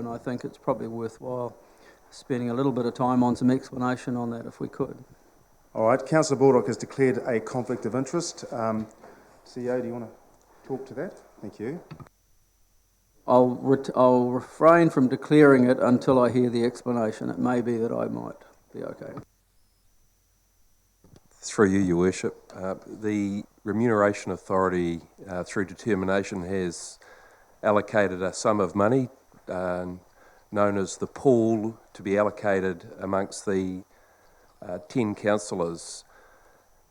and I think it's probably worthwhile spending a little bit of time on some explanation on that if we could. All right, Councillor Baldock has declared a conflict of interest. CEO, do you want to talk to that? Thank you. I'll refrain from declaring it until I hear the explanation. It may be that I might be okay. Through you, Your Worship. The Remuneration Authority, through determination, has allocated a sum of money known as the pool to be allocated amongst the 10 councillors.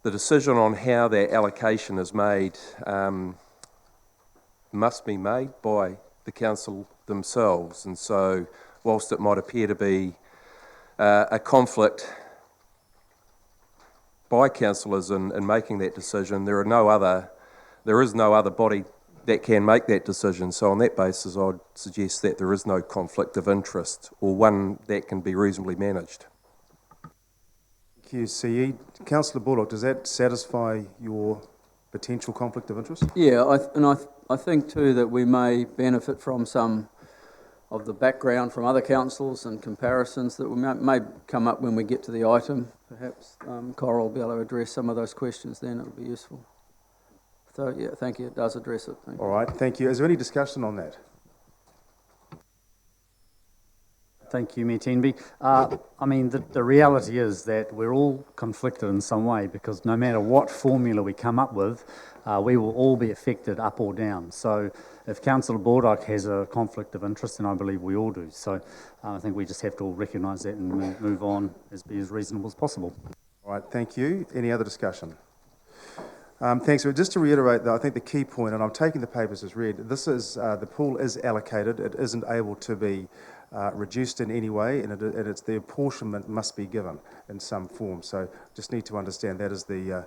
The decision on how that allocation is made must be made by the council themselves, and so whilst it might appear to be a conflict by councillors in making that decision, there is no other body that can make that decision. So on that basis, I'd suggest that there is no conflict of interest, or one that can be reasonably managed. Thank you, CE. Councillor Baldock, does that satisfy your potential conflict of interest? Yeah, I think too that we may benefit from some of the background from other councils and comparisons that we may come up when we get to the item. Perhaps Coral will be able to address some of those questions then. It'll be useful. So yeah, thank you. It does address it. Thank you. All right, thank you. Is there any discussion on that? Thank you, Mayor Tenby. I mean, the reality is that we're all conflicted in some way, because no matter what formula we come up with, we will all be affected up or down. So if Councillor Baldock has a conflict of interest, then I believe we all do. So I think we just have to all recognise that and move on be as reasonable as possible. All right, thank you. Any other discussion? Thanks. Just to reiterate, though, I think the key point, and I'm taking the papers as read, this is the pool is allocated. It isn't able to be reduced in any way, and it's the apportionment must be given in some form. So just need to understand that is the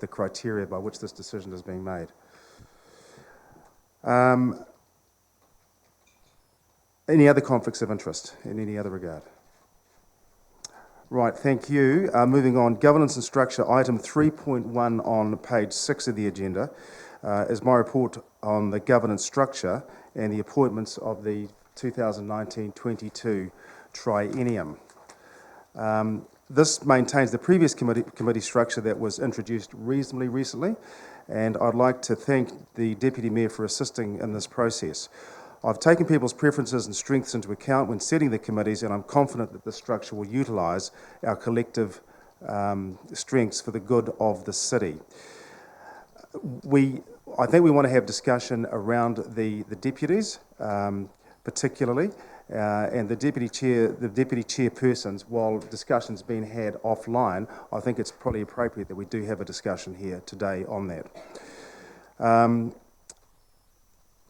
criteria by which this decision is being made. Any other conflicts of interest in any other regard? Right, thank you. Moving on, governance and structure, item 3.1 on page 6 of the agenda is my report on the governance structure and the appointments of the 2019-22 triennium. This maintains the previous committee structure that was introduced reasonably recently, and I'd like to thank the Deputy Mayor for assisting in this process. I've taken people's preferences and strengths into account when setting the committees, and I'm confident that this structure will utilise our collective strengths for the good of the city. I think we want to have discussion around the deputies, particularly, and the deputy chairpersons. While discussion's been had offline, I think it's probably appropriate that we do have a discussion here today on that.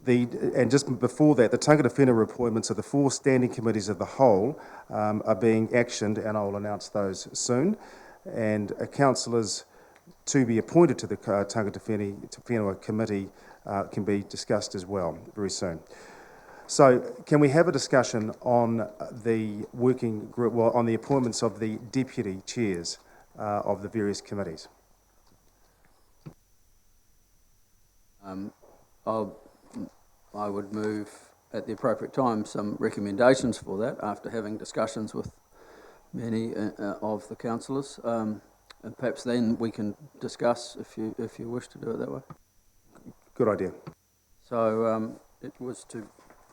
And just before that, the tangata whenua appointments of the 4 standing committees of the whole are being actioned, and I'll announce those soon. And councillors to be appointed to the tangata whenua committee can be discussed as well very soon. So, can we have a discussion on the working group, well, on the appointments of the deputy chairs of the various committees? I would move at the appropriate time some recommendations for that after having discussions with many of the councillors, and perhaps then we can discuss if you wish to do it that way. Good idea. So it was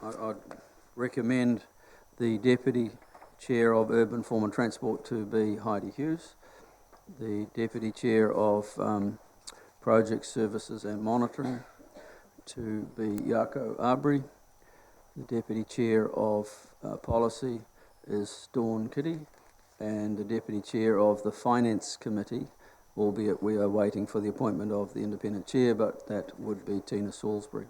I'd recommend the Deputy Chair of Urban Form and Transport to be Heidi Hughes, the Deputy Chair of Project Services and Monitoring to be Jaco Abri, the Deputy Chair of Policy is Dawn Kitty, and the Deputy Chair of the Finance Committee, albeit we are waiting for the appointment of the Independent Chair, but that would be Tina Salisbury.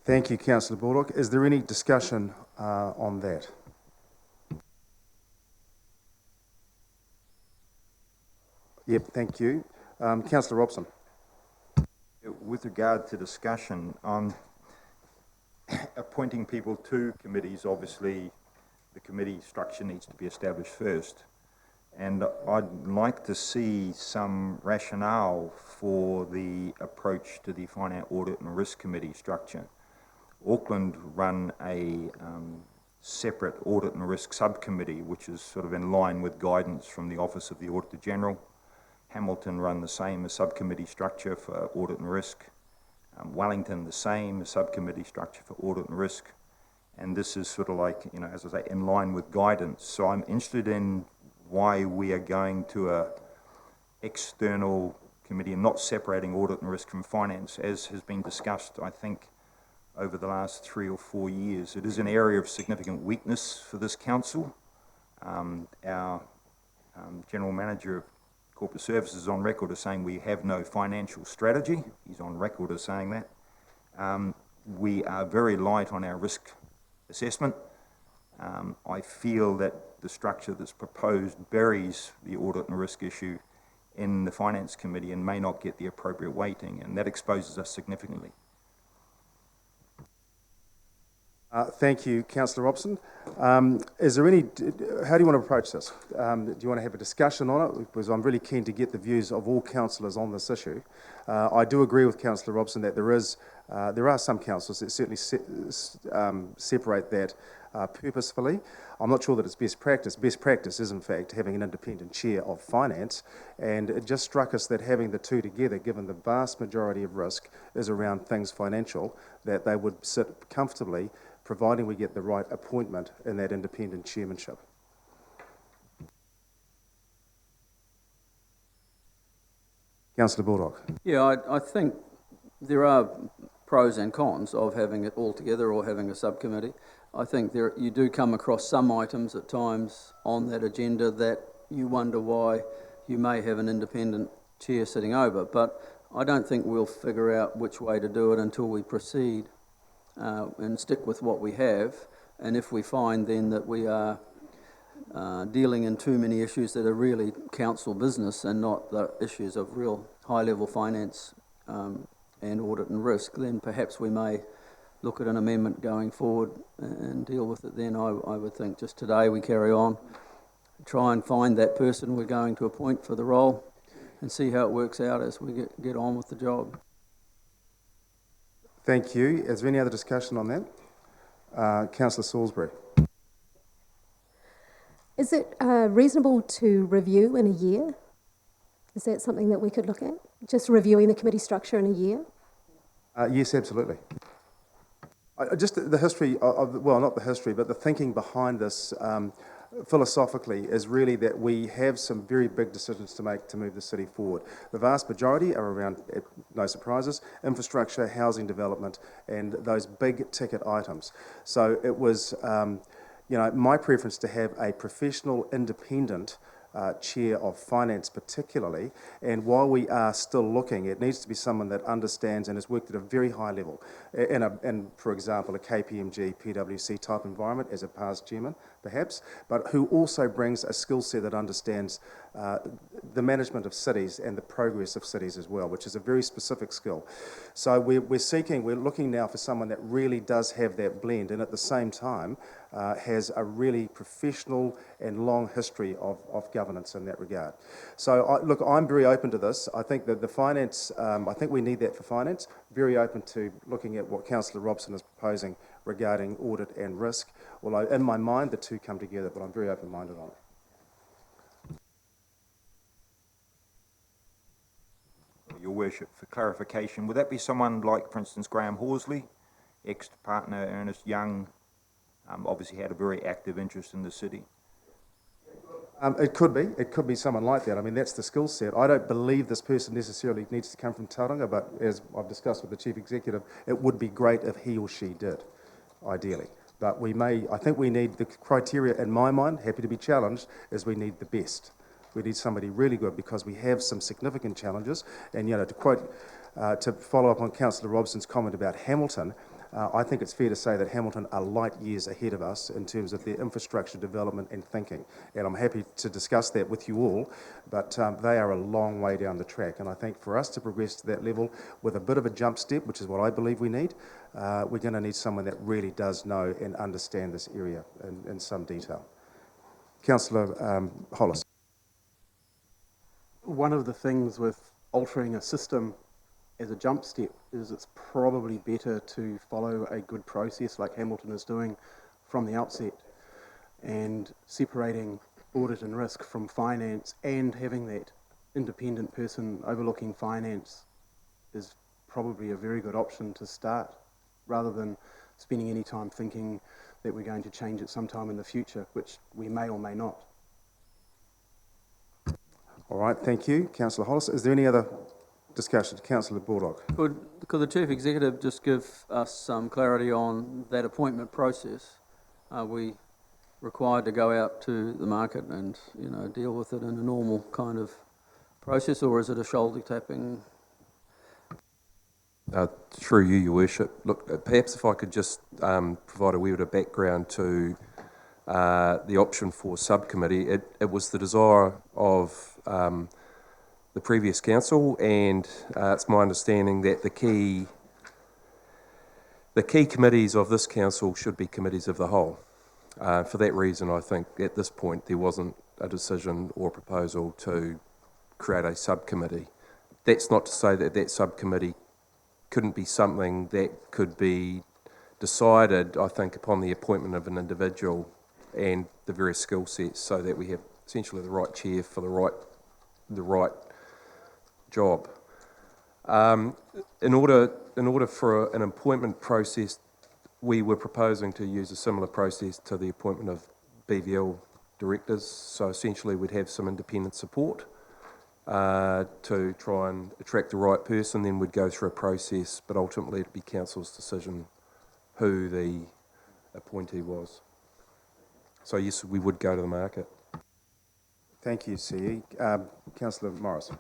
Thank you, Councillor Baldock. Is there any discussion on that? Yep, thank you. Councillor Robson. With regard to discussion on appointing people to committees, obviously the committee structure needs to be established first. And I'd like to see some rationale for the approach to the Finance, Audit and Risk Committee structure. Auckland run a separate audit and risk subcommittee, which is sort of in line with guidance from the Office of the Auditor General. Hamilton run the same, a subcommittee structure for audit and risk. Wellington the same, a subcommittee structure for audit and risk. And this is sort of like, you know, as I say, in line with guidance. So I'm interested in why we are going to a external committee and not separating audit and risk from finance, as has been discussed, I think, over the last 3 or 4 years. It is an area of significant weakness for this council. Our General Manager of Corporate Services is on record as saying we have no financial strategy. He's on record as saying that. We are very light on our risk assessment. I feel that the structure that's proposed buries the audit and risk issue in the Finance Committee and may not get the appropriate weighting, and that exposes us significantly. Thank you, Councillor Robson. Is there any, how do you want to approach this? Do you want to have a discussion on it? Because I'm really keen to get the views of all councillors on this issue. I do agree with Councillor Robson that there are some councillors that certainly separate that purposefully. I'm not sure that it's best practice. Best practice is, in fact, having an independent chair of finance, and it just struck us that having the two together, given the vast majority of risk is around things financial, that they would sit comfortably, providing we get the right appointment in that independent chairmanship. Councillor Baldock. Yeah, I think there are pros and cons of having it all together or having a subcommittee. I think you do come across some items at times on that agenda that you wonder why you may have an independent chair sitting over, but I don't think we'll figure out which way to do it until we proceed and stick with what we have. And if we find then that we are dealing in too many issues that are really council business and not the issues of real high-level finance and audit and risk, then perhaps we may look at an amendment going forward and deal with it then. I would think just today we carry on, try and find that person we're going to appoint for the role and see how it works out as we get on with the job. Thank you. Is there any other discussion on that? Councillor Salisbury. Is it reasonable to review in a year? Is that something that we could look at? Just reviewing the committee structure in a year? Yes, absolutely. Just the history of, well, not the history, but the thinking behind this philosophically is really that we have some very big decisions to make to move the city forward. The vast majority are around, no surprises, infrastructure, housing development, and those big ticket items. So it was, my preference to have a professional, independent chair of finance particularly, and while we are still looking, it needs to be someone that understands and has worked at a very high level in for example, a KPMG, PwC type environment as a past chairman, perhaps, but who also brings a skill set that understands the management of cities and the progress of cities as well, which is a very specific skill. So we're looking now for someone that really does have that blend and at the same time has a really professional and long history of governance in that regard. So look, I'm very open to this. I think that the finance, I think we need that for finance. Very open to looking at what Councillor Robson is proposing regarding audit and risk. Although in my mind the two come together, but I'm very open-minded on it. Your Worship, for clarification, would that be someone like, for instance, Graham Horsley, ex-partner Ernest Young, obviously had a very active interest in the city? It could be someone like that. I mean, that's the skill set. I don't believe this person necessarily needs to come from Tauranga, but as I've discussed with the Chief Executive, it would be great if he or she did, ideally. But I think we need the criteria, in my mind, happy to be challenged, is we need the best. We need somebody really good because we have some significant challenges. And, to follow up on Councillor Robson's comment about Hamilton, I think it's fair to say that Hamilton are light years ahead of us in terms of their infrastructure development and thinking. And I'm happy to discuss that with you all, but they are a long way down the track. And I think for us to progress to that level with a bit of a jump step, which is what I believe we need, we're going to need someone that really does know and understand this area in some detail. Councillor Hollis. One of the things with altering a system as a jump step is it's probably better to follow a good process like Hamilton is doing from the outset, and separating audit and risk from finance and having that independent person overlooking finance is probably a very good option to start, rather than spending any time thinking that we're going to change it sometime in the future, which we may or may not. All right, thank you, Councillor Hollis. Is there any other discussion? Councillor Baldock. Could the Chief Executive just give us some clarity on that appointment process? Are we required to go out to the market and, you know, deal with it in a normal kind of process, or is it a shoulder tapping? Through you, Your Worship. Look, perhaps if I could just provide a wee bit of background to the option for subcommittee. It was the desire of the previous council, and it's my understanding that the key committees of this council should be committees of the whole. For that reason, I think at this point there wasn't a decision or proposal to create a subcommittee. That's not to say that that subcommittee couldn't be something that could be decided, I think, upon the appointment of an individual and the various skill sets, so that we have essentially the right chair for the right job. In order for an appointment process, we were proposing to use a similar process to the appointment of BVL directors. So essentially, we'd have some independent support to try and attract the right person. Then we'd go through a process, but ultimately it'd be council's decision who the appointee was. So yes, we would go to the market. Thank you, CE. Councillor Morris.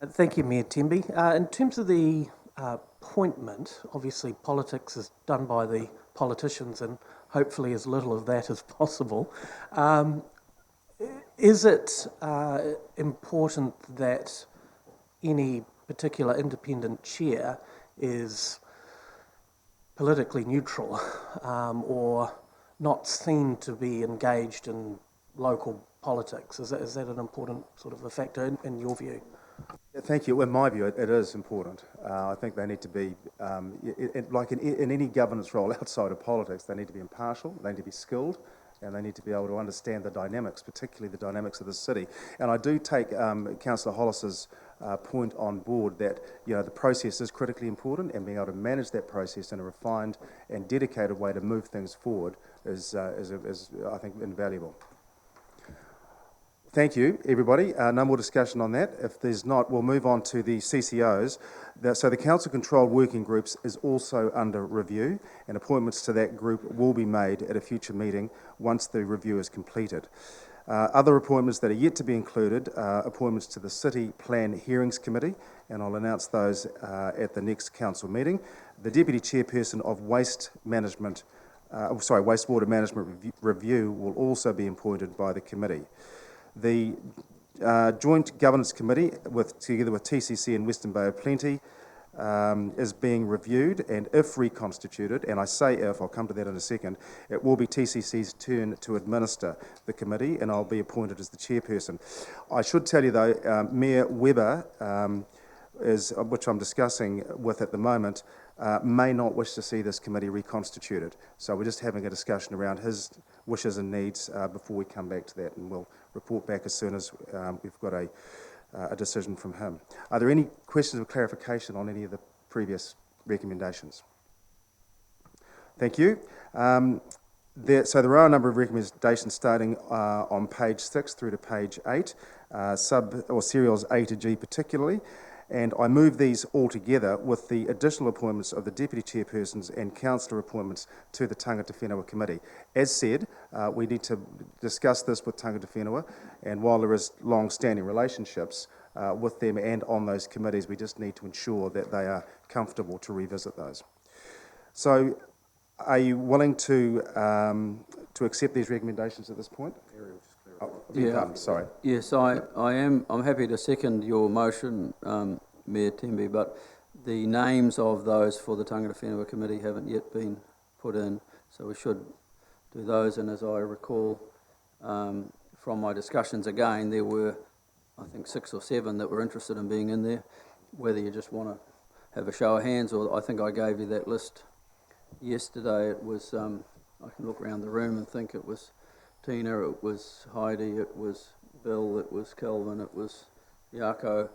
Thank you, Mayor Temby. In terms of the appointment, obviously politics is done by the politicians, and hopefully as little of that as possible. Is it important that any particular independent chair is politically neutral or not seen to be engaged in local politics? Is that an important sort of a factor in your view? Thank you. In my view, it is important. I think they need to be, like in any governance role outside of politics, they need to be impartial, they need to be skilled, and they need to be able to understand the dynamics, particularly the dynamics of the city. And I do take Councillor Hollis's point on board that, you know, the process is critically important, and being able to manage that process in a refined and dedicated way to move things forward is I think, invaluable. Thank you, everybody. No more discussion on that. If there's not, we'll move on to the CCOs. So the Council-controlled working groups is also under review, and appointments to that group will be made at a future meeting once the review is completed. Other appointments that are yet to be included are appointments to the City Plan Hearings Committee, and I'll announce those at the next council meeting. The Deputy Chairperson of Wastewater Management Review will also be appointed by the committee. The Joint Governance Committee, together with TCC and Western Bay of Plenty, is being reviewed, and if reconstituted, and I say if, I'll come to that in a second, it will be TCC's turn to administer the committee, and I'll be appointed as the chairperson. I should tell you though, Mayor Webber, which I'm discussing with at the moment, may not wish to see this committee reconstituted. So we're just having a discussion around his wishes and needs before we come back to that, and we'll report back as soon as we've got a decision from him. Are there any questions or clarification on any of the previous recommendations? Thank you. So there are a number of recommendations starting on page 6 through to page 8, serials A to G particularly. And I move these all together with the additional appointments of the Deputy Chairpersons and Councillor appointments to the Tangata Whenua Committee. As said, we need to discuss this with Tangata Whenua, and while there is long-standing relationships with them and on those committees, we just need to ensure that they are comfortable to revisit those. So, are you willing to accept these recommendations at this point? Sorry. Yes, I am. I'm happy to second your motion, Mayor Temby, but the names of those for the Tangata Whenua Committee haven't yet been put in, so we should do those. And as I recall from my discussions again, there were, I think, 6 or 7 that were interested in being in there. Whether you just want to have a show of hands, or I think I gave you that list yesterday. It was, I can look around the room and think it was Tina, it was Heidi, it was Bill, it was Kelvin, it was Yako,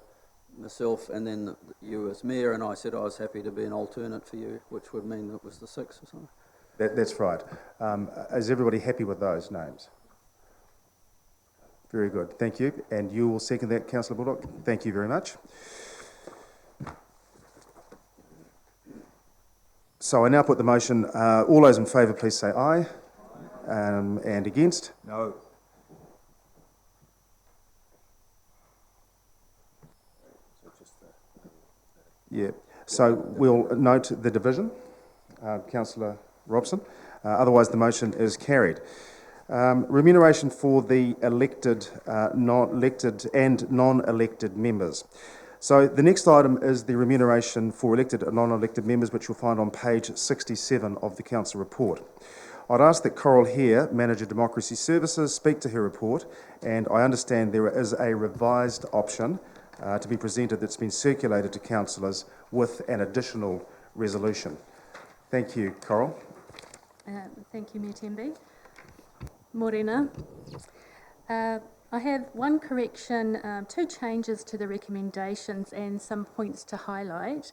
myself, and then you as mayor, and I said I was happy to be an alternate for you, which would mean it was the 6 or something. That's right. Is everybody happy with those names? Very good, thank you. And you will second that, Councillor Bullock? Thank you very much. So I now put the motion. All those in favour, please say aye. And against? No. Yeah. So we'll note the division, Councillor Robson. Otherwise, the motion is carried. Remuneration for the elected, non-elected and non-elected members. So the next item is the remuneration for elected and non-elected members, which you'll find on page 67 of the council report. I'd ask that Coral Hare, Manager Democracy Services, speak to her report, and I understand there is a revised option to be presented that's been circulated to councillors with an additional resolution. Thank you, Coral. Thank you, Mayor Temby. Morena. I have one correction, 2 changes to the recommendations and some points to highlight.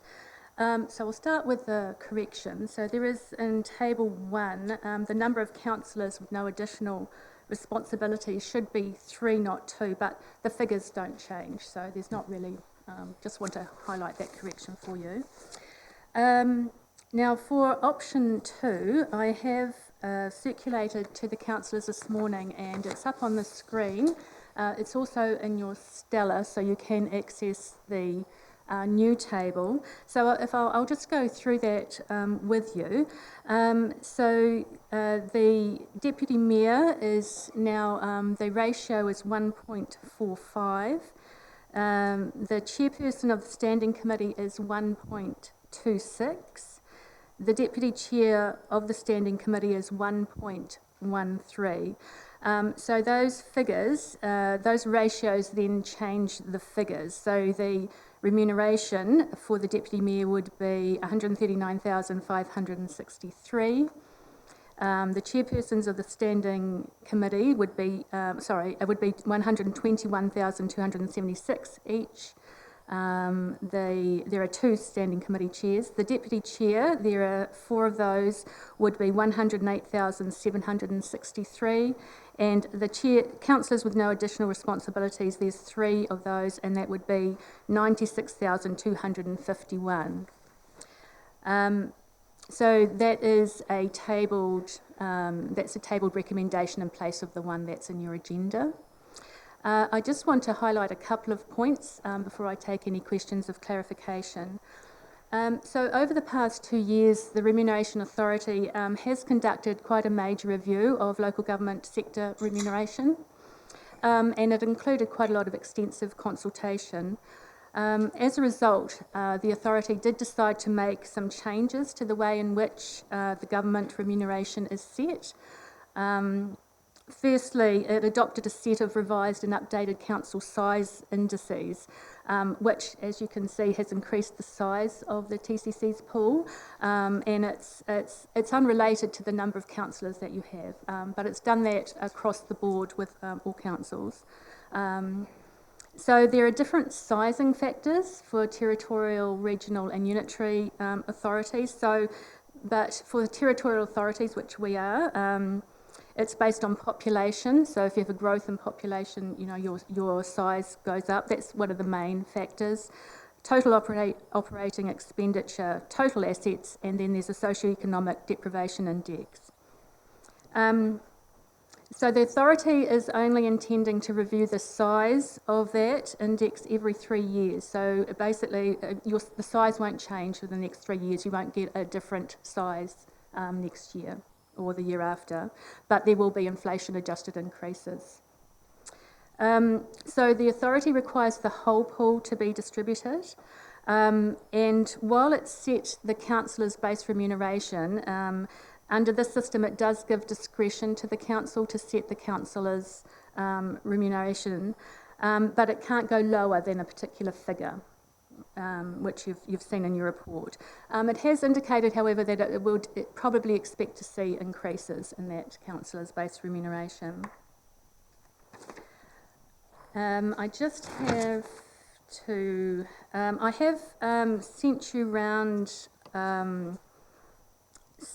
So we'll start with the correction. So there is in Table 1, the number of councillors with no additional responsibility should be 3, not 2, but the figures don't change. So there's not really, just want to highlight that correction for you. Now for option 2, I have circulated to the councillors this morning, and it's up on the screen. It's also in your Stella, so you can access the new table. So if I'll just go through that with you. The deputy mayor is now, the ratio is 1.45. The chairperson of the standing committee is 1.26. The deputy chair of the standing committee is 1.13. So those figures, those ratios then change the figures. So the remuneration for the deputy mayor would be 139,563. The chairpersons of the standing committee would be, it would be 121,276 each. There are 2 standing committee chairs. The deputy chair, there are 4 of those, would be 108,763, and the chair, councillors with no additional responsibilities, there's 3 of those, and that would be 96,251. So that is a tabled, that's a tabled recommendation in place of the one that's in your agenda. I just want to highlight a couple of points before I take any questions of clarification. So over the past 2 years, the Remuneration Authority has conducted quite a major review of local government sector remuneration, and it included quite a lot of extensive consultation. As a result, the authority did decide to make some changes to the way in which the government remuneration is set. Firstly, it adopted a set of revised and updated council size indices, which, as you can see, has increased the size of the TCC's pool, and it's unrelated to the number of councillors that you have, but it's done that across the board with all councils. So there are different sizing factors for territorial, regional and unitary authorities. But for the territorial authorities, which we are, it's based on population. So if you have a growth in population, your size goes up. That's one of the main factors. Total operating expenditure, total assets, and then there's a socioeconomic deprivation index. So the authority is only intending to review the size of that index every 3 years. So basically, the size won't change for the next 3 years. You won't get a different size next year or the year after, but there will be inflation-adjusted increases. So the authority requires the whole pool to be distributed, and while it set the councillors' base remuneration, under this system it does give discretion to the council to set the councillors' remuneration, but it can't go lower than a particular figure. which you've seen in your report. It has indicated, however, that it probably expect to see increases in that councillors' base remuneration. I just have to... I have sent you round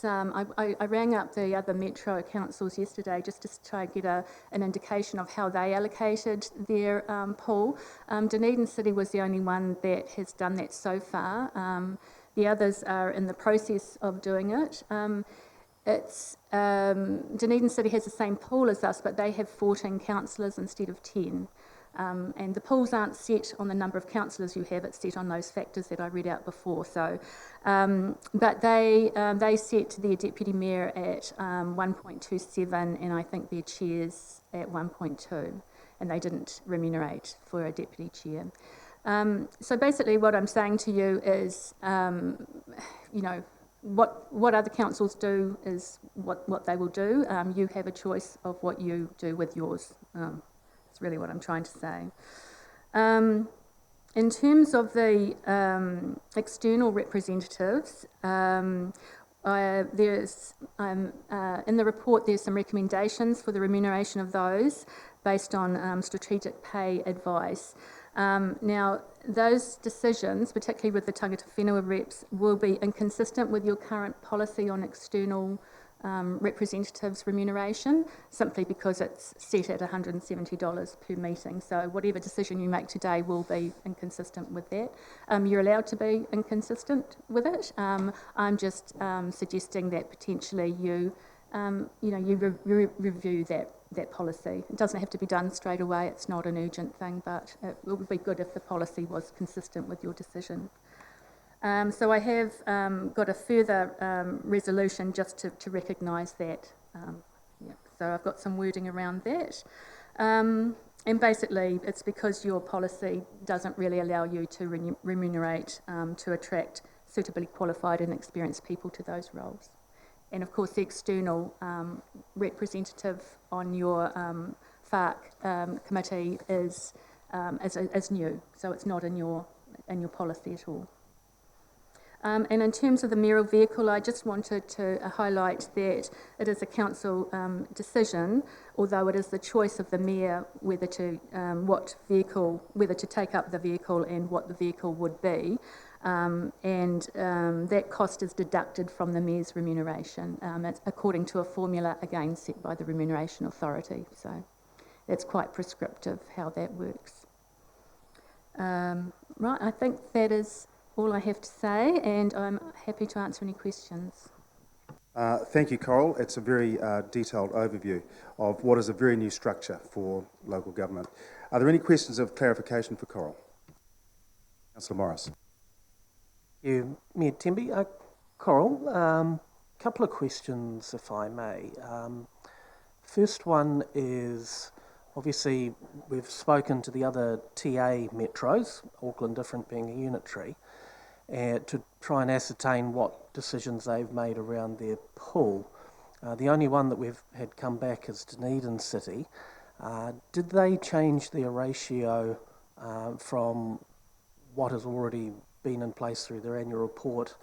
I rang up the other metro councils yesterday just to try and get an indication of how they allocated their pool. Dunedin City was the only one that has done that so far. The others are in the process of doing it. Dunedin City has the same pool as us, but they have 14 councillors instead of 10. And the pools aren't set on the number of councillors you have, it's set on those factors that I read out before. So, but they set their deputy mayor at 1.27 and I think their chairs at 1.2, and they didn't remunerate for a deputy chair. So basically what I'm saying to you is, you know, what other councils do is what they will do. You have a choice of what you do with yours. That's really what I'm trying to say. In terms of the external representatives, there's in the report there's some recommendations for the remuneration of those based on strategic pay advice. Now, those decisions, particularly with the tangata whenua reps, will be inconsistent with your current policy on external representatives' remuneration, simply because it's set at $170 per meeting. So whatever decision you make today will be inconsistent with that. You're allowed to be inconsistent with it. I'm just suggesting that potentially you review that policy. It doesn't have to be done straight away. It's not an urgent thing, but it would be good if the policy was consistent with your decision. So I have got a further resolution just to recognise that. Yeah. So I've got some wording around that. And basically it's because your policy doesn't really allow you to remunerate to attract suitably qualified and experienced people to those roles. And of course the external representative on your FARC committee is new, so it's not in your policy at all. And in terms of the mayoral vehicle, I just wanted to highlight that it is a council decision, although it is the choice of the mayor whether to whether to take up the vehicle and what the vehicle would be. That cost is deducted from the mayor's remuneration. It's according to a formula again set by the Remuneration Authority. So it's quite prescriptive how that works. Right, I think that is all I have to say, and I'm happy to answer any questions. Thank you, Coral. It's a very detailed overview of what is a very new structure for local government. Are there any questions of clarification for Coral? Councillor Morris. Thank you, Mayor Temby. Coral, couple of questions, if I may. First one is, obviously, we've spoken to the other TA metros, Auckland Different being a unitary, to try and ascertain what decisions they've made around their pool. The only one that we've had come back is Dunedin City. Did they change their ratio from what has already been in place through their annual report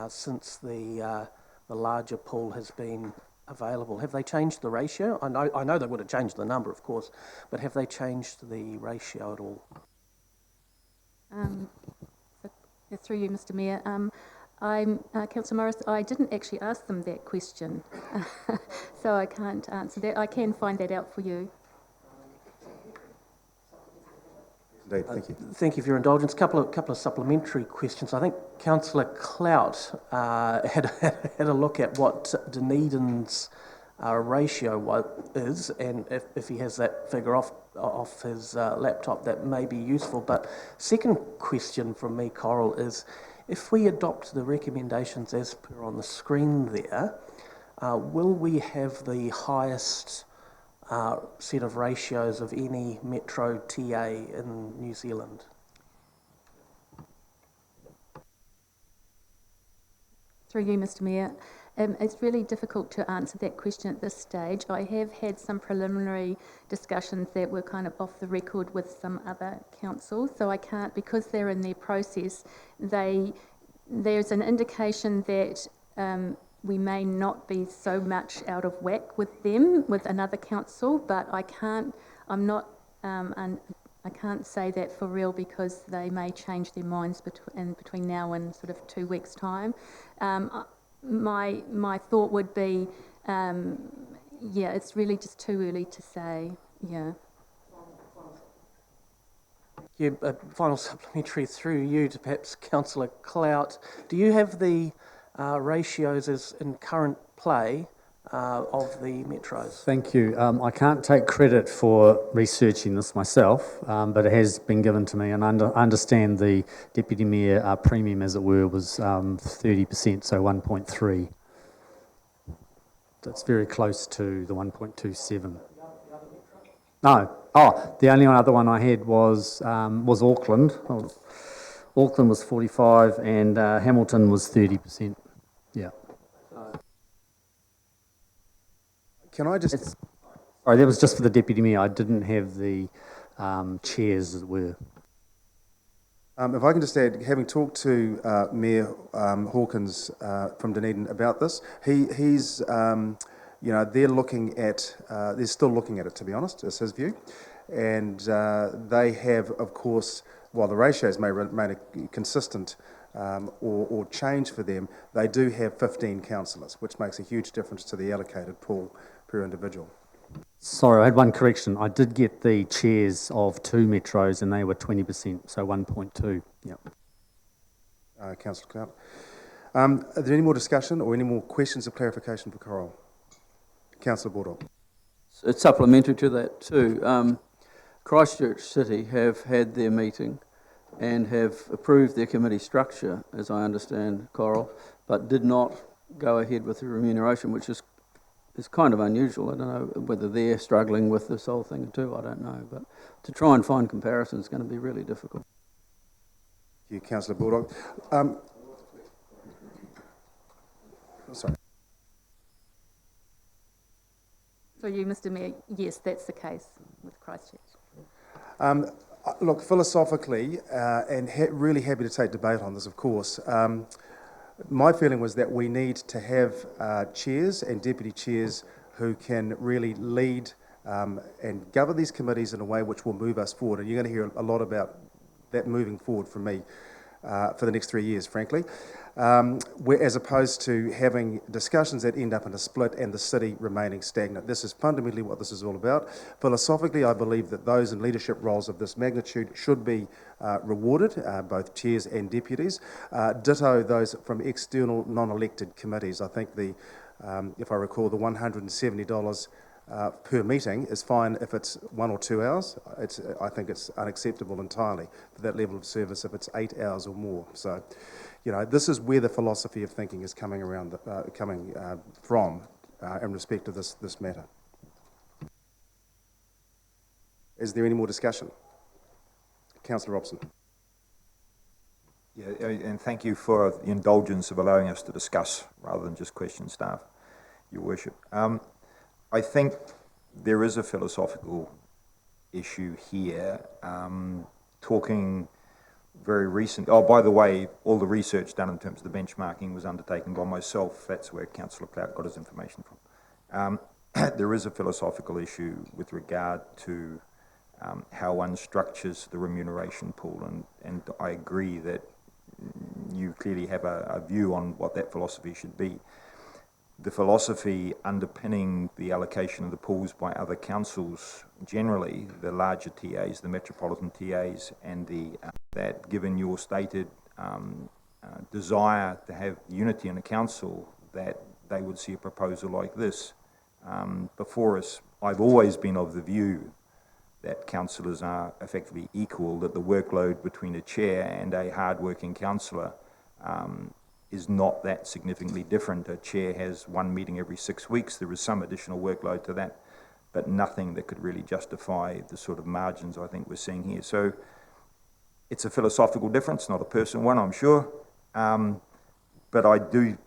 since the larger pool has been available? Have they changed the ratio? I know they would have changed the number, of course, but have they changed the ratio at all? Through you, Mr. Mayor. Councillor Morris, I didn't actually ask them that question, so I can't answer that. I can find that out for you. Indeed, thank you. Thank you for your indulgence. Couple of supplementary questions. I think Councillor Clout had a look at what Dunedin's ratio is, and if he has that figure off his laptop, that may be useful. But second question from me, Coral, is if we adopt the recommendations as per on the screen there, will we have the highest set of ratios of any metro TA in New Zealand? Through you, Mr. Mayor. It's really difficult to answer that question at this stage. I have had some preliminary discussions that were kind of off the record with some other councils, so I can't, because they're in their process, there's an indication that we may not be so much out of whack with them, with another council, but I can't say that for real because they may change their minds between now and sort of 2 weeks' time. My thought would be, it's really just too early to say, yeah. Yeah, a final supplementary through you to perhaps Councillor Clout. Do you have the ratios as in current play of the metros? Thank you. I can't take credit for researching this myself, but it has been given to me, and I understand the Deputy Mayor premium, as it were, was 30%, so 1.3. That's very close to the 1.27. No. Oh, the only other one I had was Auckland. Auckland was 45 and Hamilton was 30%. Yeah. Can I just... Sorry, that was just for the Deputy Mayor. I didn't have the chairs, as it were. If I can just add, having talked to Mayor Hawkins from Dunedin about this, he's they're looking at, they're still looking at it, to be honest, is his view. And they have, of course, while the ratios may remain consistent or change for them, they do have 15 councillors, which makes a huge difference to the allocated pool per individual. Sorry, I had one correction. I did get the chairs of 2 metros and they were 20%, so 1.2. Yep. Councillor Clout. Are there any more discussion or any more questions of clarification for Coral? Councillor Bordock. It's supplementary to that too. Christchurch City have had their meeting and have approved their committee structure, as I understand, Coral, but did not go ahead with the remuneration, which is kind of unusual. I don't know whether they're struggling with this whole thing too, I don't know, but to try and find comparisons is going to be really difficult. Thank you, Councillor Bordock. Sorry. For you, Mr Mayor, yes, that's the case with Christchurch. Look, philosophically, and really happy to take debate on this, of course, my feeling was that we need to have chairs and deputy chairs who can really lead and govern these committees in a way which will move us forward. And you're going to hear a lot about that moving forward from me for the next 3 years, frankly, as opposed to having discussions that end up in a split and the city remaining stagnant. This is fundamentally what this is all about. Philosophically, I believe that those in leadership roles of this magnitude should be rewarded, both chairs and deputies. Ditto those from external non-elected committees. I think if I recall, the $170 per meeting is fine if it's 1 or 2 hours. I think it's unacceptable entirely for that level of service if it's 8 hours or more. So, this is where the philosophy of thinking is coming from in respect to this matter. Is there any more discussion? Councillor Robson. Yeah, and thank you for the indulgence of allowing us to discuss rather than just question staff, Your Worship. I think there is a philosophical issue here. Talking very recent. Oh, by the way, all the research done in terms of the benchmarking was undertaken by myself. That's where Councillor Clout got his information from. There is a philosophical issue with regard to how one structures the remuneration pool, and I agree that you clearly have a view on what that philosophy should be. The philosophy underpinning the allocation of the pools by other councils, generally the larger TAs, the metropolitan TAs, and that given your stated desire to have unity in a council, that they would see a proposal like this before us. I've always been of the view that councillors are effectively equal, that the workload between a chair and a hard-working councillor is not that significantly different. A chair has one meeting every 6 weeks. There is some additional workload to that, but nothing that could really justify the sort of margins I think we're seeing here. So it's a philosophical difference, not a personal one, I'm sure. But I do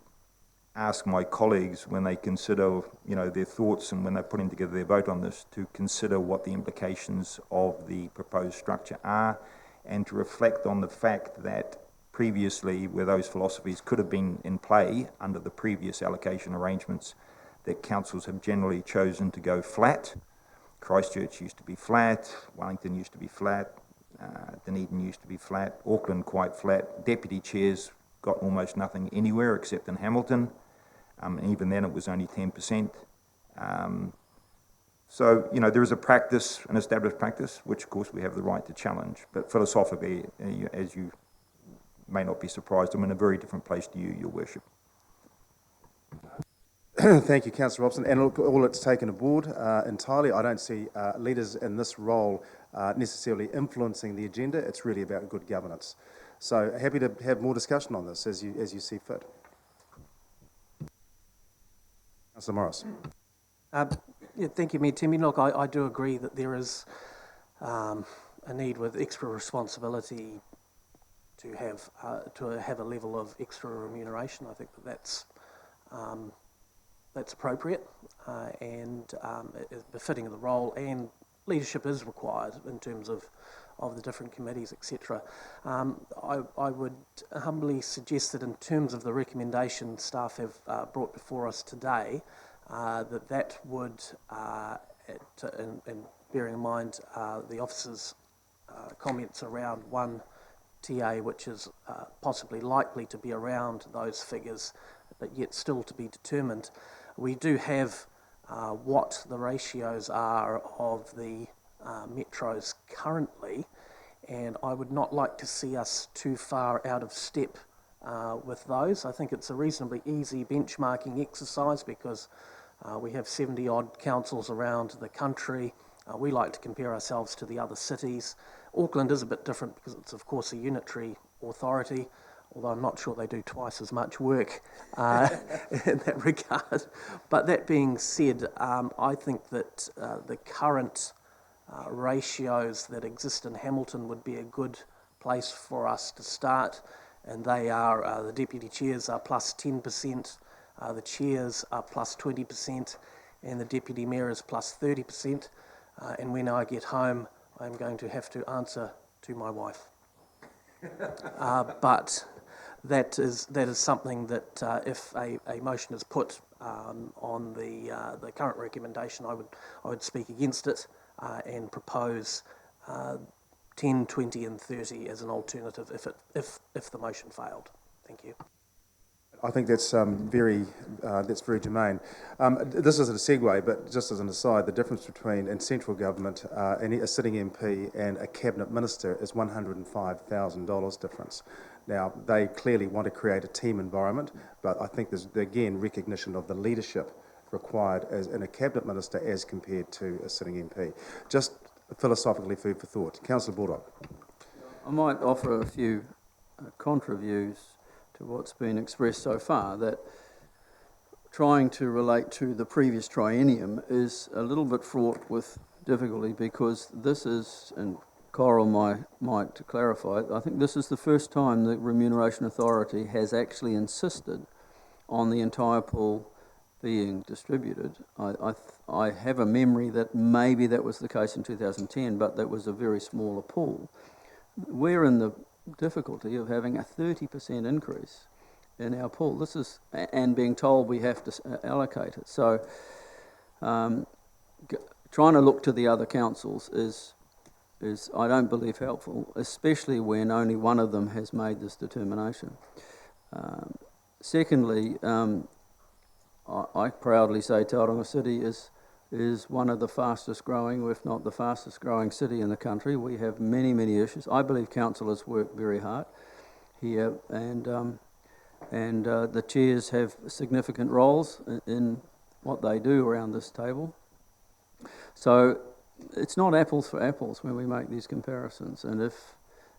ask my colleagues when they consider, their thoughts and when they're putting together their vote on this, to consider what the implications of the proposed structure are, and to reflect on the fact that previously, where those philosophies could have been in play under the previous allocation arrangements, that councils have generally chosen to go flat. Christchurch used to be flat, Wellington used to be flat, Dunedin used to be flat, Auckland quite flat. Deputy chairs got almost nothing anywhere except in Hamilton. And even then it was only 10%. So, there is a practice, an established practice, which of course we have the right to challenge. But philosophically, as you may not be surprised, I'm in a very different place to you, Your Worship. Thank you, Councillor Robson. And look, all it's taken aboard entirely. I don't see leaders in this role necessarily influencing the agenda. It's really about good governance. So happy to have more discussion on this as you see fit. Councillor Morris. Thank you, Mayor Timmy. Look, I do agree that there is a need with extra responsibility to have a level of extra remuneration. I think that's appropriate and is befitting of the role, and leadership is required in terms of the different committees, etc. I would humbly suggest that in terms of the recommendation staff have brought before us today, that would, and bearing in mind the officer's comments around one TA, which is possibly likely to be around those figures, but yet still to be determined. We do have what the ratios are of the metros currently, and I would not like to see us too far out of step with those. I think it's a reasonably easy benchmarking exercise because we have 70 odd councils around the country. We like to compare ourselves to the other cities. Auckland is a bit different because it's of course a unitary authority, although I'm not sure they do twice as much work in that regard. But that being said, I think that the current ratios that exist in Hamilton would be a good place for us to start, and they are the deputy chairs are plus 10%, the chairs are plus 20%, and the deputy mayor is plus 30%. And when I get home, I'm going to have to answer to my wife. But that is something that if a motion is put on the current recommendation, I would speak against it and propose 10, 20 and 30 as an alternative if the motion failed. Thank you. I think that's very germane. This isn't a segue, but just as an aside, the difference between in central government a sitting MP and a cabinet minister is $105,000 difference. Now, they clearly want to create a team environment, but I think there's, again, recognition of the leadership required as in a cabinet minister as compared to a sitting MP. Just philosophically, food for thought. Councillor Baldock. I might offer a few contra views to what's been expressed so far, that trying to relate to the previous triennium is a little bit fraught with difficulty because this is, and Coral might clarify, I think this is the first time the Remuneration Authority has actually insisted on the entire pool being distributed. I have a memory that maybe that was the case in 2010, but that was a very smaller pool. We're in the difficulty of having a 30% increase in our pool. This is, and being told we have to allocate it. So trying to look to the other councils is I don't believe helpful, especially when only one of them has made this determination. Secondly, I proudly say Tauranga City is one of the fastest growing, if not the fastest growing city in the country. We have many, many issues. I believe councillors work very hard here, and the chairs have significant roles in what they do around this table. So it's not apples for apples when we make these comparisons. And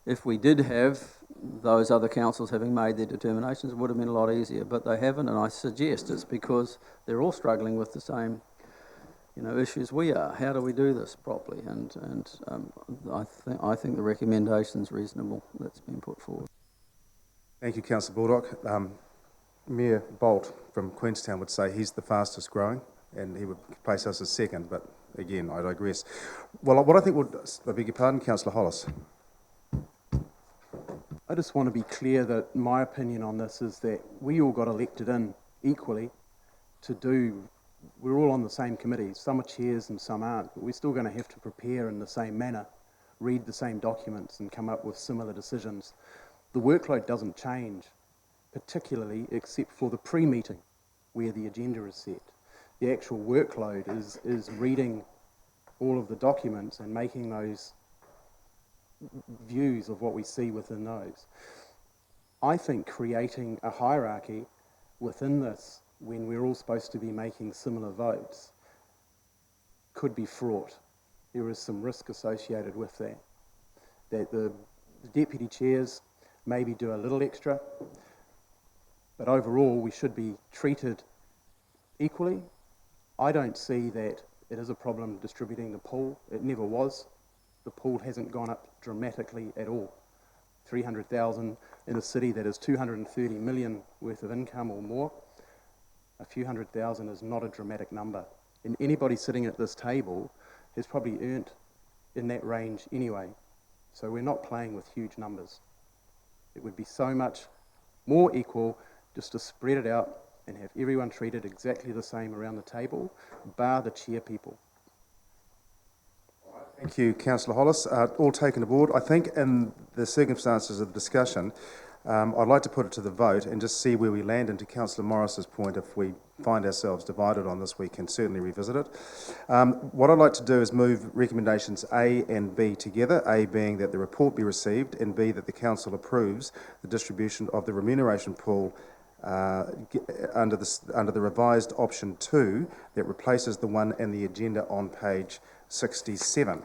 if we did have those other councils having made their determinations, it would have been a lot easier. But they haven't, and I suggest it's because they're all struggling with the same issues we are. How do we do this properly? And I think the recommendation's reasonable that's been put forward. Thank you, Councillor Baldock. Mayor Bolt from Queenstown would say he's the fastest growing, and he would place us as second, but again, I digress. Well, what I think would, I beg your pardon, Councillor Hollis. I just want to be clear that my opinion on this is that we all got elected in equally to do, we're all on the same committee. Some are chairs and some aren't, but we're still going to have to prepare in the same manner, read the same documents and come up with similar decisions. The workload doesn't change, particularly except for the pre-meeting where the agenda is set. The actual workload is reading all of the documents and making those views of what we see within those. I think creating a hierarchy within this, when we're all supposed to be making similar votes, could be fraught. There is some risk associated with that. That the deputy chairs maybe do a little extra, but overall we should be treated equally. I don't see that it is a problem distributing the pool. It never was. The pool hasn't gone up dramatically at all. 300,000 in a city that is 230 million worth of income or more. A few hundred thousand is not a dramatic number. And anybody sitting at this table has probably earned in that range anyway. So we're not playing with huge numbers. It would be so much more equal just to spread it out and have everyone treated exactly the same around the table, bar the chair people. Thank you, Councillor Hollis. All taken aboard. I think in the circumstances of the discussion, I'd like to put it to the vote and just see where we land. And to Councillor Morris's point, if we find ourselves divided on this, we can certainly revisit it. What I'd like to do is move recommendations A and B together, A being that the report be received and B that the Council approves the distribution of the remuneration pool under the revised option 2 that replaces the one in the agenda on page 67,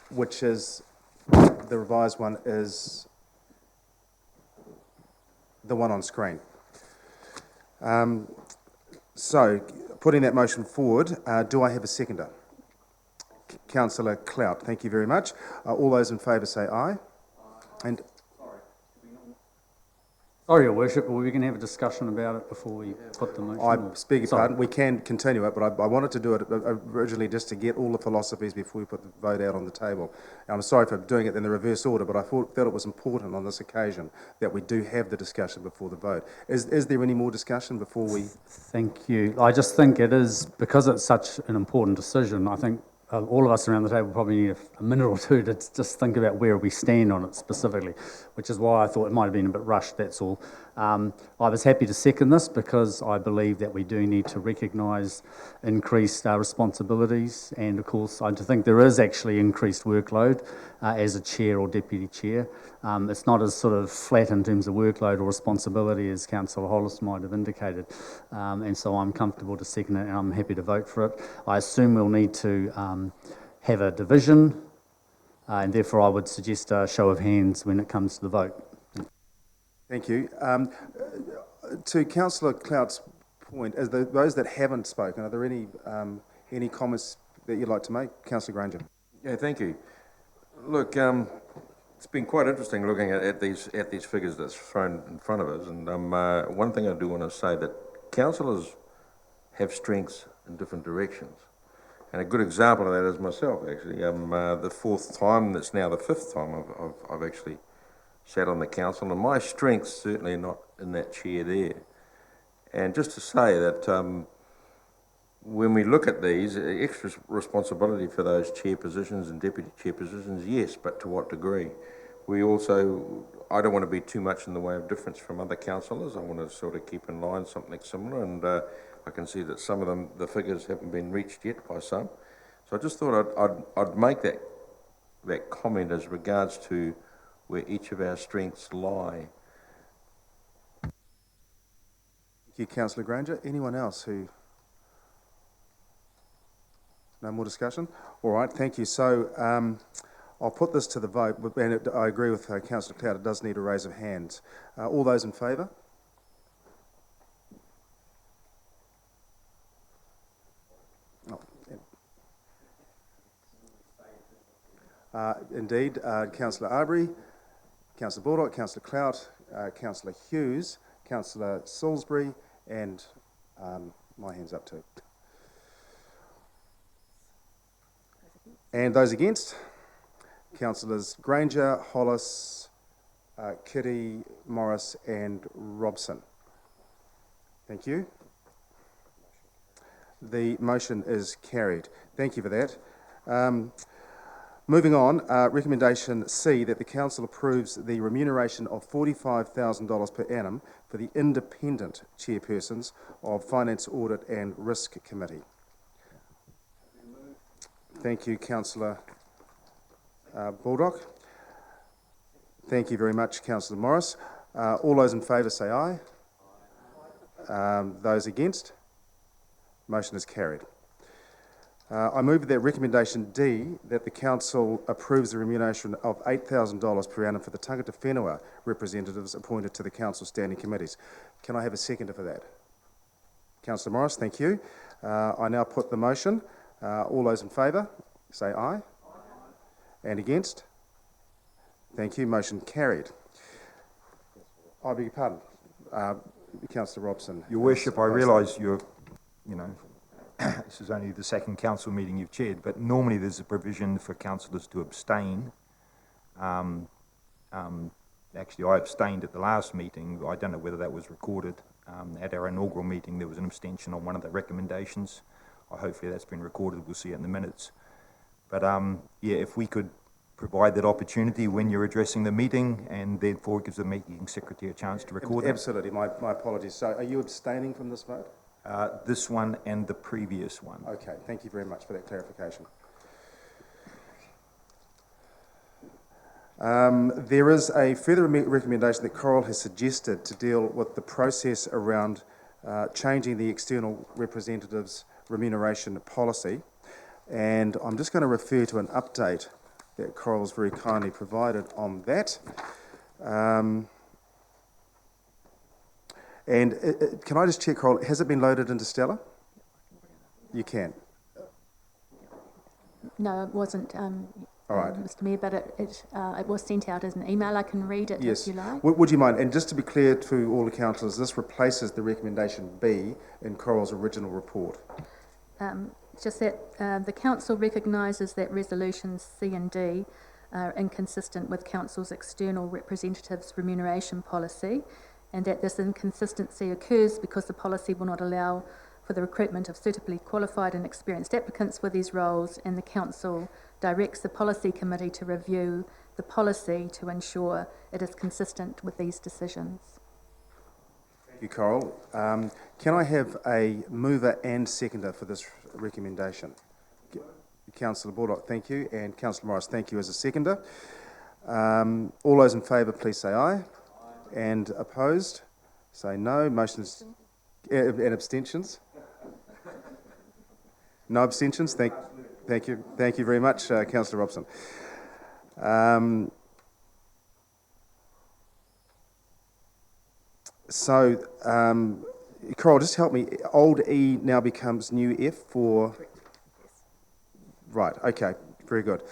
which is, the revised one is the one on screen. So, putting that motion forward, do I have a seconder? Councillor Clout, thank you very much. All those in favour say aye. And Sorry, Your Worship, we can have a discussion about it before we put the motion. I beg your pardon, we can continue it, but I wanted to do it originally just to get all the philosophies before we put the vote out on the table. I'm sorry for doing it in the reverse order, but I felt it was important on this occasion that we do have the discussion before the vote. Is there any more discussion before we... Thank you. I just think it is, because it's such an important decision, I think all of us around the table probably need a minute or two to just think about where we stand on it specifically, which is why I thought it might have been a bit rushed, that's all. I was happy to second this because I believe that we do need to recognise increased responsibilities, and of course I think there is actually increased workload as a chair or deputy chair. It's not as sort of flat in terms of workload or responsibility as Councillor Hollis might have indicated, and so I'm comfortable to second it and I'm happy to vote for it. I assume we'll need to have a division, and therefore I would suggest a show of hands when it comes to the vote. Thank you. To Councillor Clout's point, as those that haven't spoken, are there any comments that you'd like to make? Councillor Granger. Yeah, thank you. Look, it's been quite interesting looking at these figures that's thrown in front of us, and one thing I do want to say that councillors have strengths in different directions. And a good example of that is myself, actually. The fourth time, that's now the fifth time I've actually sat on the council, and my strength's certainly not in that chair there. And just to say that when we look at these, extra responsibility for those chair positions and deputy chair positions, yes, but to what degree? We also, I don't want to be too much in the way of difference from other councillors. I want to sort of keep in line something similar, and I can see that some of them, the figures haven't been reached yet by some. So I just thought I'd make that comment as regards to where each of our strengths lie. Thank you, Councillor Granger. Anyone else who... No more discussion? All right, thank you. So I'll put this to the vote, and I agree with Councillor Clout, it does need a raise of hands. All those in favour? Indeed, Councillor Arbery, Councillor Baldock, Councillor Clout, Councillor Hughes, Councillor Salisbury, and my hand's up too. And those against? Councillors Granger, Hollis, Kitty, Morris and Robson. Thank you. The motion is carried. Thank you for that. Moving on, recommendation C, that the council approves the remuneration of $45,000 per annum for the independent chairpersons of Finance, Audit and Risk Committee. Thank you, Councillor Baldock. Thank you very much, Councillor Morris. All those in favour say aye. Those against? Motion is carried. I move that recommendation D, that the council approves the remuneration of $8,000 per annum for the tangata whenua representatives appointed to the council standing committees. Can I have a seconder for that? Councillor Morris, thank you. I now put the motion. All those in favour, say aye. And against? Thank you. Motion carried. I beg your pardon. Councillor Robson. Your Worship, I realise you're, this is only the second council meeting you've chaired, but normally there's a provision for councillors to abstain. Actually, I abstained at the last meeting. I don't know whether that was recorded. At our inaugural meeting, there was an abstention on one of the recommendations. Hopefully that's been recorded. We'll see it in the minutes. But yeah, if we could provide that opportunity when you're addressing the meeting, and therefore it gives the meeting secretary a chance to record Absolutely. My apologies. So are you abstaining from this vote? This one and the previous one. Okay, thank you very much for that clarification. There is a further recommendation that Coral has suggested to deal with the process around changing the external representatives' remuneration policy, and I'm just going to refer to an update that Coral's very kindly provided on that. Can I just check, Coral, has it been loaded into Stella? You can. No, it wasn't, All right. Mr Mayor, but it was sent out as an email. I can read it Yes. if you like. Would you mind? And just to be clear to all the councillors, this replaces the recommendation B in Coral's original report. Just that the council recognises that resolutions C and D are inconsistent with council's external representatives' remuneration policy, and that this inconsistency occurs because the policy will not allow for the recruitment of suitably qualified and experienced applicants for these roles, and the council directs the policy committee to review the policy to ensure it is consistent with these decisions. Thank you, Coral. Can I have a mover and seconder for this recommendation? Councillor Baldock, thank you, and Councillor Morris, thank you as a seconder. All those in favour, please say aye. And opposed, say no. Motion is... and abstentions? No abstentions? Thank you. Thank you very much, Councillor Robson. Coral, just help me. Old E now becomes new F for... Right, okay, very good.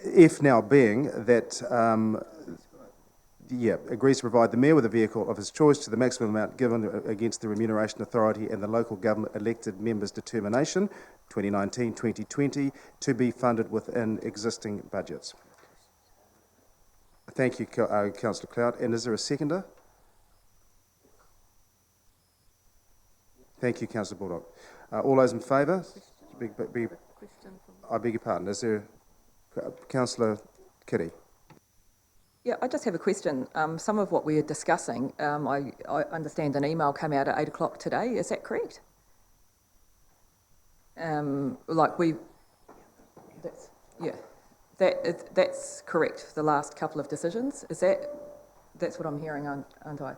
F now being that, agrees to provide the Mayor with a vehicle of his choice to the maximum amount given against the Remuneration Authority and the local government elected members' determination, 2019-2020, to be funded within existing budgets. Thank you, Councillor Cloud. And is there a seconder? Thank you, Councillor Baldock. All those in favour? I beg your pardon. Is there... Councillor Kitty. Yeah, I just have a question. Some of what we're discussing, I understand an email came out at 8 o'clock today. Is that correct? That's correct. The last couple of decisions. That's what I'm hearing, aren't I?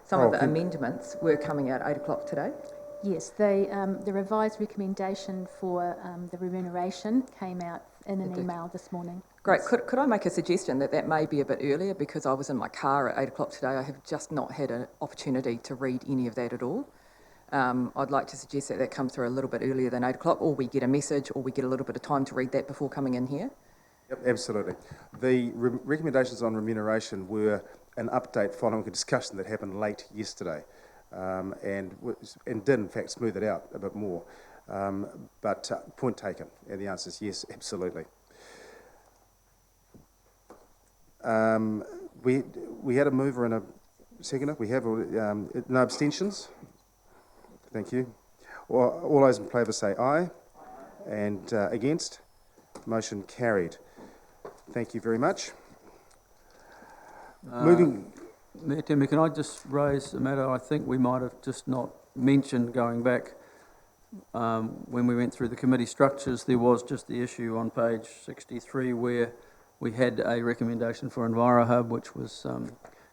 Some of the amendments were coming out at 8 o'clock today. Yes, the revised recommendation for the remuneration came out in an email this morning. Great. Could I make a suggestion that may be a bit earlier, because I was in my car at 8 o'clock today. I have just not had an opportunity to read any of that at all. I'd like to suggest that comes through a little bit earlier than 8 o'clock, or we get a message, or we get a little bit of time to read that before coming in here. Yep, absolutely. The recommendations on remuneration were an update following a discussion that happened late yesterday, and did in fact smooth it out a bit more. But point taken, and the answer is yes, absolutely. We had a mover and a seconder. We have no abstentions. Thank you. All those in favour say aye, and against. Motion carried. Thank you very much. Moving. Mayor Timmy, can I just raise a matter I think we might have just not mentioned going back when we went through the committee structures. There was just the issue on page 63 where we had a recommendation for EnviroHub, which was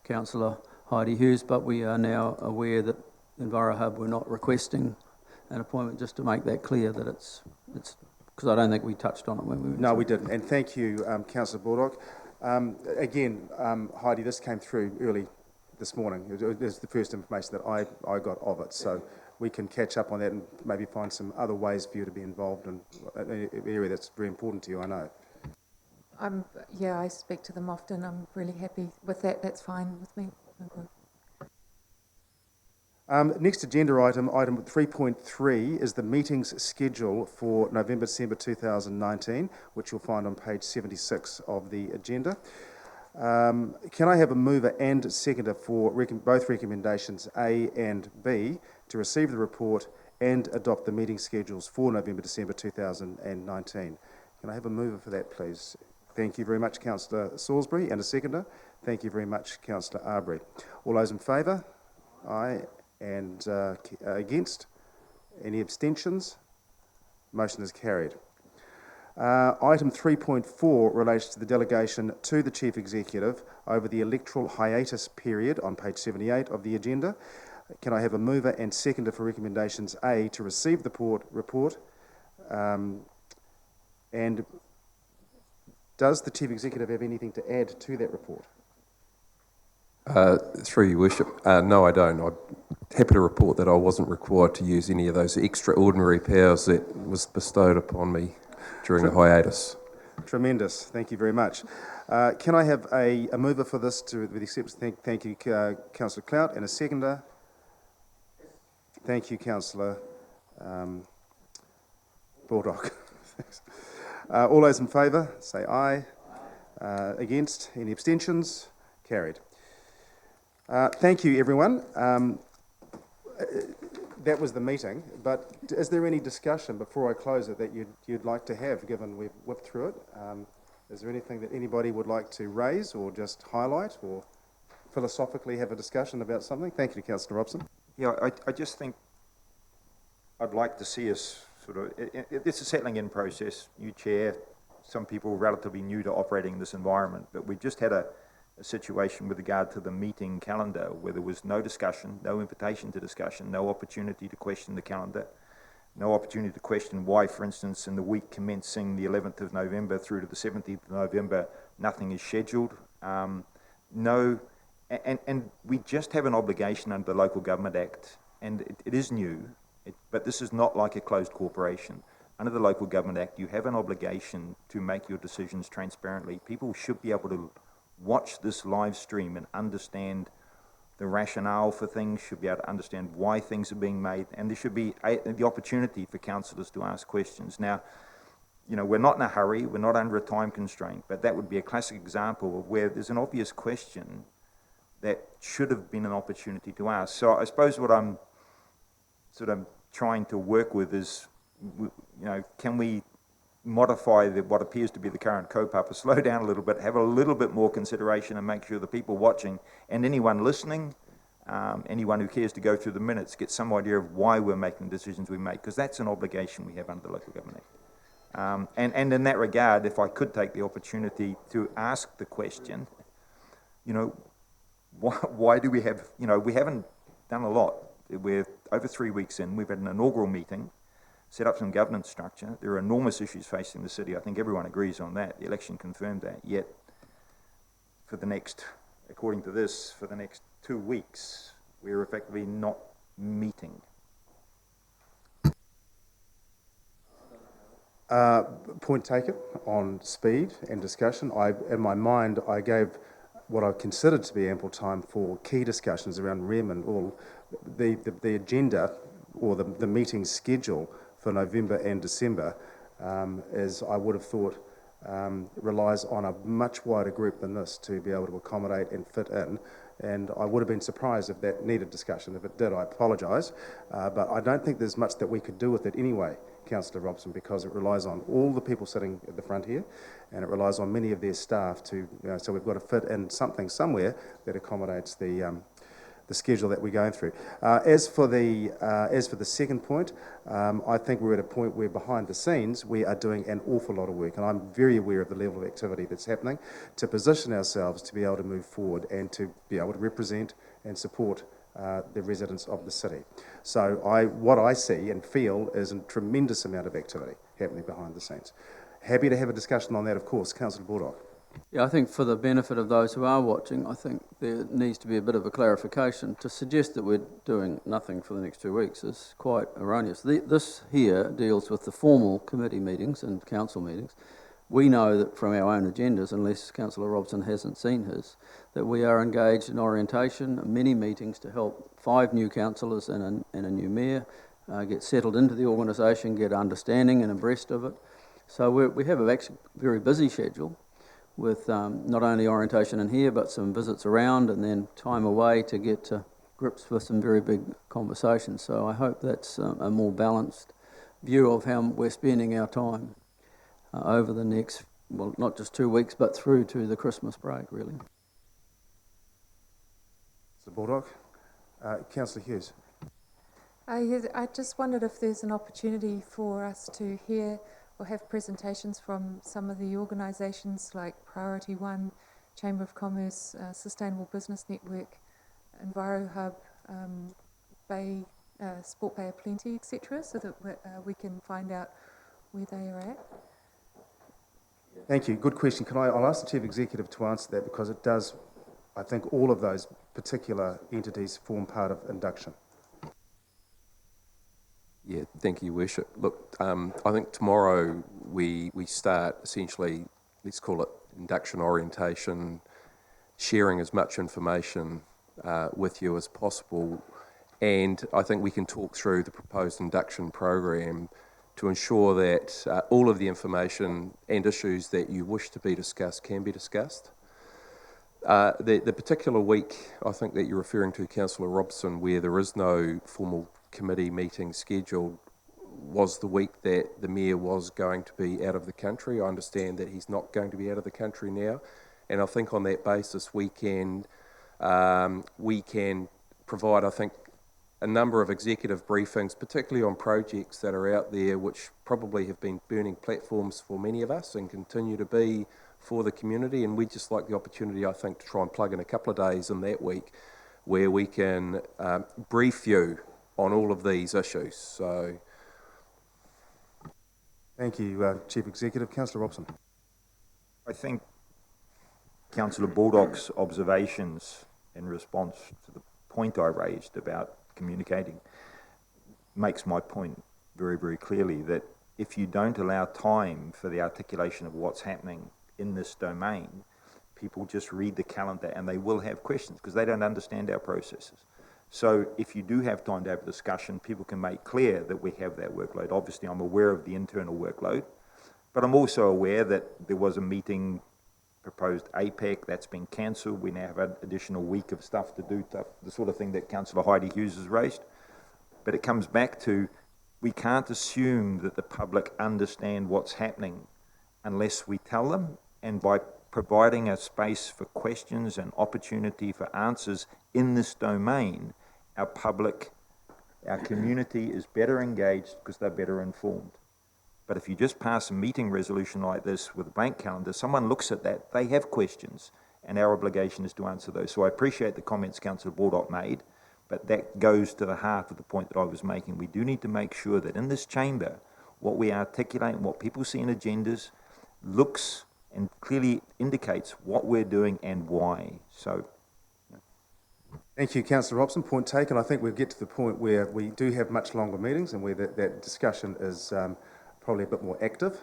Councillor Heidi Hughes, but we are now aware that EnviroHub were not requesting an appointment, just to make that clear that it's because I don't think we touched on it when we went No, through. we didn't. And thank you, Councillor Baldock. Again, Heidi, this came through early this morning. It was the first information that I got of it. So we can catch up on that and maybe find some other ways for you to be involved in an area that's very important to you, I know. Yeah, I speak to them often. I'm really happy with that. That's fine with me. Okay. Next agenda item 3.3, is the meetings schedule for November, December 2019, which you'll find on page 76 of the agenda. Can I have a mover and seconder for both recommendations A and B to receive the report and adopt the meeting schedules for November, December 2019? Can I have a mover for that, please? Thank you very much, Councillor Salisbury, and a seconder. Thank you very much, Councillor Arbery. All those in favour? Aye. And against? Any abstentions? Motion is carried. Item 3.4 relates to the delegation to the Chief Executive over the electoral hiatus period on page 78 of the agenda. Can I have a mover and seconder for recommendations A to receive the report? And does the Chief Executive have anything to add to that report? Through your worship, no, I don't. I'm happy to report that I wasn't required to use any of those extraordinary powers that was bestowed upon me during the hiatus. Tremendous. Thank you very much. Can I have a mover for this with acceptance? Thank you, Councillor Clout, and a seconder? Thank you, Councillor Baldock. Thanks. All those in favour, say aye. Against? Any abstentions? Carried. Thank you, everyone. That was the meeting, but is there any discussion before I close it that you'd like to have, given we've whipped through it? Is there anything that anybody would like to raise or just highlight or philosophically have a discussion about something? Thank you, Councillor Robson. Yeah, I just think I'd like to see us sort of, it's a settling in process. New chair, some people relatively new to operating in this environment, but we've just had a situation with regard to the meeting calendar where there was no discussion, no invitation to discussion, no opportunity to question the calendar, no opportunity to question why, for instance, in the week commencing the 11th of November through to the 17th of November, nothing is scheduled. And we just have an obligation under the Local Government Act, and it is new, but this is not like a closed corporation. Under the Local Government Act, you have an obligation to make your decisions transparently. People should be able to watch this live stream and understand the rationale for things, should be able to understand why things are being made, and there should be the opportunity for councillors to ask questions. Now, you know, we're not in a hurry, we're not under a time constraint, but that would be a classic example of where there's an obvious question that should have been an opportunity to ask. So I suppose what I'm sort of trying to work with is, you know, can we modify what appears to be the current COPUP, slow down a little bit, have a little bit more consideration, and make sure the people watching and anyone listening, anyone who cares to go through the minutes, get some idea of why we're making the decisions we make, because that's an obligation we have under the Local Government Act. And in that regard, if I could take the opportunity to ask the question, you know, why do we have, you know, we haven't done a lot. We're over 3 weeks in, we've had an inaugural meeting, set up some governance structure. There are enormous issues facing the city. I think everyone agrees on that. The election confirmed that. Yet, for the next, according to this, for the next 2 weeks, we're effectively not meeting. Point taken on speed and discussion. In my mind, I gave what I considered to be ample time for key discussions around REM and all. The agenda or the meeting schedule for November and December, as I would have thought, relies on a much wider group than this to be able to accommodate and fit in. And I would have been surprised if that needed discussion. If it did, I apologise. But I don't think there's much that we could do with it anyway, Councillor Robson, because it relies on all the people sitting at the front here, and it relies on many of their staff to, so we've got to fit in something somewhere that accommodates the schedule that we're going through. As for the second point, I think we're at a point where behind the scenes we are doing an awful lot of work, and I'm very aware of the level of activity that's happening to position ourselves to be able to move forward and to be able to represent and support the residents of the city. So what I see and feel is a tremendous amount of activity happening behind the scenes. Happy to have a discussion on that, of course. Councillor Baldock. Yeah, I think for the benefit of those who are watching, I think there needs to be a bit of a clarification. To suggest that we're doing nothing for the next 2 weeks is quite erroneous. This here deals with the formal committee meetings and council meetings. We know that from our own agendas, unless Councillor Robson hasn't seen his, that we are engaged in orientation, many meetings to help 5 new councillors and a new mayor get settled into the organisation, get understanding and abreast of it. So we have a actually very busy schedule, with not only orientation in here, but some visits around and then time away to get to grips with some very big conversations. So I hope that's a more balanced view of how we're spending our time over the next, well, not just 2 weeks, but through to the Christmas break, really. Mr. Baldock. Councillor Hughes. I just wondered if there's an opportunity for us to hear or have presentations from some of the organisations like Priority One, Chamber of Commerce, Sustainable Business Network, Enviro Hub, Sport Bay of Plenty, etc., so that we can find out where they are at. Thank you. Good question. I'll ask the Chief Executive to answer that, because it does, I think all of those particular entities form part of induction. Yeah, thank you, Your Worship. Look, I think tomorrow we start essentially, let's call it induction orientation, sharing as much information with you as possible, and I think we can talk through the proposed induction program to ensure that all of the information and issues that you wish to be discussed can be discussed. The particular week, I think that you're referring to, Councillor Robson, where there is no formal committee meeting scheduled, was the week that the Mayor was going to be out of the country. I understand that he's not going to be out of the country now, and I think on that basis we can provide, I think, a number of executive briefings, particularly on projects that are out there which probably have been burning platforms for many of us and continue to be for the community, and we'd just like the opportunity, I think, to try and plug in a couple of days in that week where we can brief you on all of these issues. So, thank you, Chief Executive. Councillor Robson. I think Councillor Baldock's observations in response to the point I raised about communicating makes my point very, very clearly, that if you don't allow time for the articulation of what's happening in this domain, people just read the calendar and they will have questions because they don't understand our processes. So if you do have time to have a discussion, people can make clear that we have that workload. Obviously, I'm aware of the internal workload, but I'm also aware that there was a meeting proposed APEC that's been cancelled. We now have an additional week of stuff to do, the sort of thing that Councillor Heidi Hughes has raised. But it comes back to, we can't assume that the public understand what's happening unless we tell them, and by providing a space for questions and opportunity for answers in this domain, our public, our community is better engaged because they're better informed. But if you just pass a meeting resolution like this with a blank calendar, someone looks at that, they have questions, and our obligation is to answer those. So I appreciate the comments Councillor Baldock made, but that goes to the heart of the point that I was making. We do need to make sure that in this chamber, what we articulate and what people see in agendas looks and clearly indicates what we're doing and why. So, thank you, Councillor Robson. Point taken. I think we'll get to the point where we do have much longer meetings and where that discussion is probably a bit more active,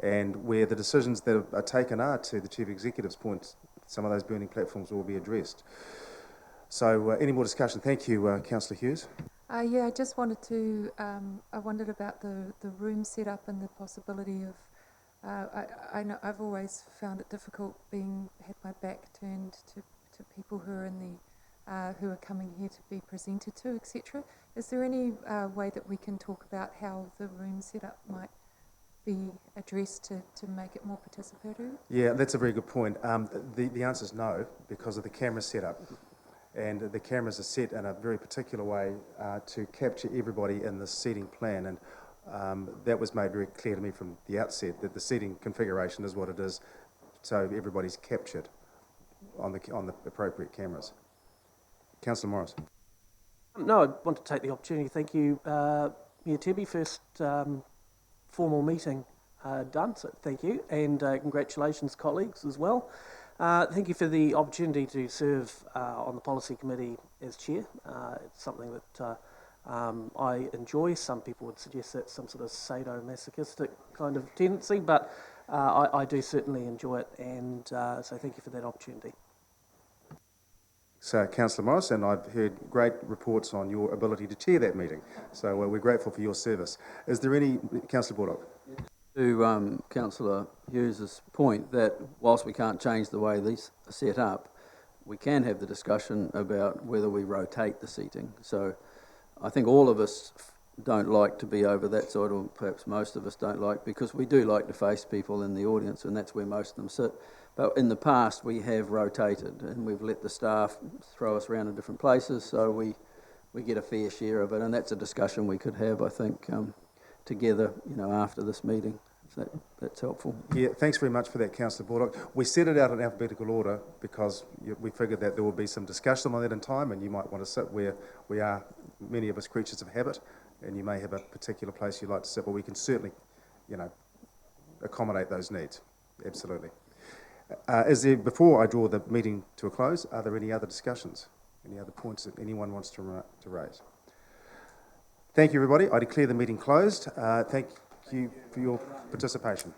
and where the decisions that are taken are, to the Chief Executive's point, some of those burning platforms will be addressed. So any more discussion? Thank you, Councillor Hughes. Yeah, I just wanted to, I wondered about the room setup and the possibility of, I know I've always found it difficult had my back turned to people who are in the, who are coming here to be presented to, etc. Is there any way that we can talk about how the room setup might be addressed to make it more participatory? Yeah, that's a very good point. The answer is no, because of the camera setup. And the cameras are set in a very particular way to capture everybody in the seating plan, and that was made very clear to me from the outset, that the seating configuration is what it is, so everybody's captured on the appropriate cameras. Councillor Morris. No, I want to take the opportunity. Thank you, Mayor Tebby. First formal meeting done, so thank you, and congratulations, colleagues, as well. Thank you for the opportunity to serve on the Policy Committee as Chair. It's something that I enjoy. Some people would suggest that's some sort of sadomasochistic kind of tendency, but I do certainly enjoy it, and so thank you for that opportunity. So, Councillor Morris, and I've heard great reports on your ability to chair that meeting, so we're grateful for your service. Is there any... Councillor Baldock. To Councillor Hughes' point, that whilst we can't change the way these are set up, we can have the discussion about whether we rotate the seating. So I think all of us don't like to be over that side, or perhaps most of us don't like, because we do like to face people in the audience, and that's where most of them sit. But in the past, we have rotated, and we've let the staff throw us around in different places, so we get a fair share of it, and that's a discussion we could have, I think, together, after this meeting. If that's helpful. Yeah, thanks very much for that, Councillor Baldock. We set it out in alphabetical order because we figured that there would be some discussion on that in time, and you might want to sit where we are, many of us creatures of habit, and you may have a particular place you'd like to sit, but we can certainly, accommodate those needs. Absolutely. Before I draw the meeting to a close, are there any other discussions? Any other points that anyone wants to raise? Thank you, everybody. I declare the meeting closed. Thank you for your participation.